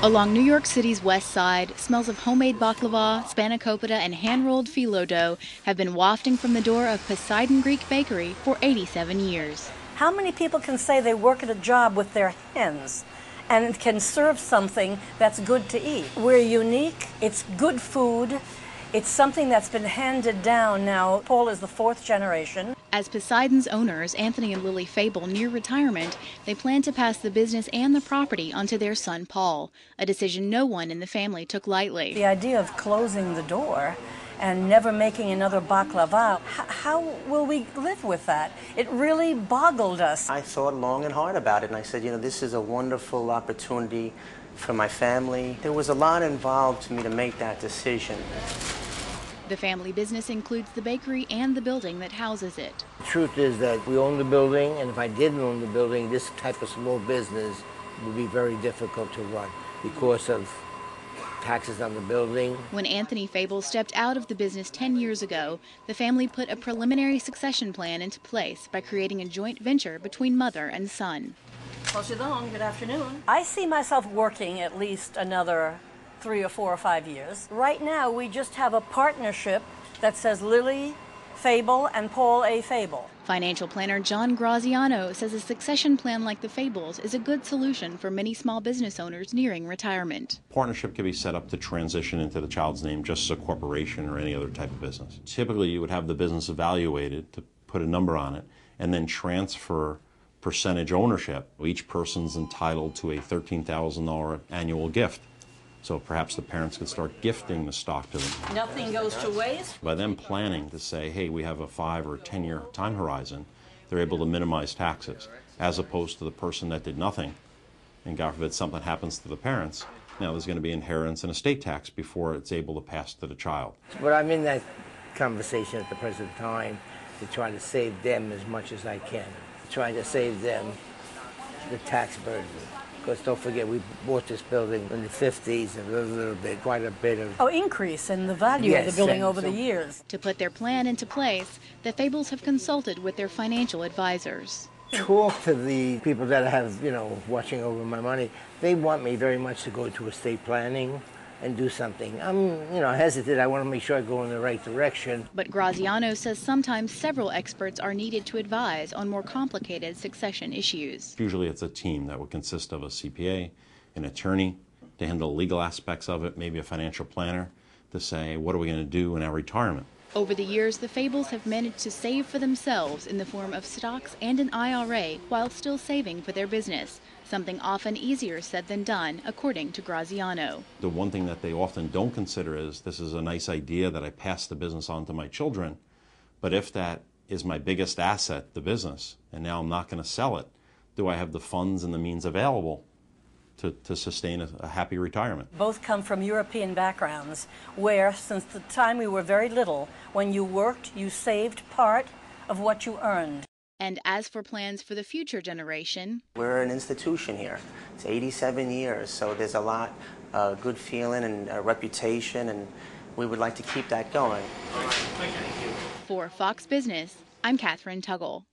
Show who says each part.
Speaker 1: Along New York City's west side, smells of homemade baklava, spanakopita, and hand-rolled phyllo dough have been wafting from the door of Poseidon Greek Bakery for 87 years.
Speaker 2: How many people can say they work at a job with their hands and can serve something that's good to eat? We're unique. It's good food. It's something that's been handed down now. Paul is the fourth generation.
Speaker 1: As Poseidon's owners, Anthony and Lily Fable, near retirement, they plan to pass the business and the property onto their son Paul, a decision no one in the family took lightly.
Speaker 2: The idea of closing the door and never making another baklava, how will we live with that? It really boggled us.
Speaker 3: I thought long and hard about it, and I said, this is a wonderful opportunity for my family. There was a lot involved for me to make that decision.
Speaker 1: The family business includes the bakery and the building that houses it.
Speaker 4: The truth is that we own the building, and if I didn't own the building, this type of small business would be very difficult to run because of taxes on the building.
Speaker 1: When Anthony Fable stepped out of the business 10 years ago, the family put a preliminary succession plan into place by creating a joint venture between mother and son.
Speaker 2: Good afternoon. I see myself working at least another 3 or 4 or 5 years. Right now, we just have a partnership that says Lily Fable and Paul A. Fable.
Speaker 1: Financial planner John Graziano says a succession plan like the Fables is a good solution for many small business owners nearing retirement.
Speaker 5: Partnership can be set up to transition into the child's name just as a corporation or any other type of business. Typically, you would have the business evaluated to put a number on it and then transfer percentage ownership. Each person's entitled to a $13,000 annual gift. So perhaps the parents could start gifting the stock to them.
Speaker 2: Nothing goes to waste.
Speaker 5: By them planning to say, hey, we have a 5 or 10-year time horizon, they're able to minimize taxes, as opposed to the person that did nothing, and God forbid something happens to the parents. Now there's going to be inheritance and estate tax before it's able to pass to the child.
Speaker 4: But I'm in that conversation at the present time to try to save them as much as I can, trying to save them the tax burden. Because don't forget, we bought this building in the 50s, and a little bit, quite a bit of...
Speaker 2: increase in the value of the building over the years.
Speaker 1: To put their plan into place, the Fables have consulted with their financial advisors.
Speaker 4: Talk to the people that have, watching over my money. They want me very much to go to estate planning and do something. I'm, hesitant. I want to make sure I go in the right direction.
Speaker 1: But Graziano says sometimes several experts are needed to advise on more complicated succession issues.
Speaker 5: Usually it's a team that would consist of a CPA, an attorney to handle legal aspects of it, maybe a financial planner to say, what are we going to do in our retirement?
Speaker 1: Over the years, the Fables have managed to save for themselves in the form of stocks and an IRA while still saving for their business, something often easier said than done, according to Graziano.
Speaker 5: The one thing that they often don't consider is, this is a nice idea that I pass the business on to my children, but if that is my biggest asset, the business, and now I'm not going to sell it, do I have the funds and the means available to sustain a happy retirement?
Speaker 2: Both come from European backgrounds where, since the time we were very little, when you worked, you saved part of what you earned.
Speaker 1: And as for plans for the future generation...
Speaker 3: We're an institution here. It's 87 years, so there's a lot of good feeling and reputation, and we would like to keep that going.
Speaker 1: For Fox Business, I'm Catherine Tuggle.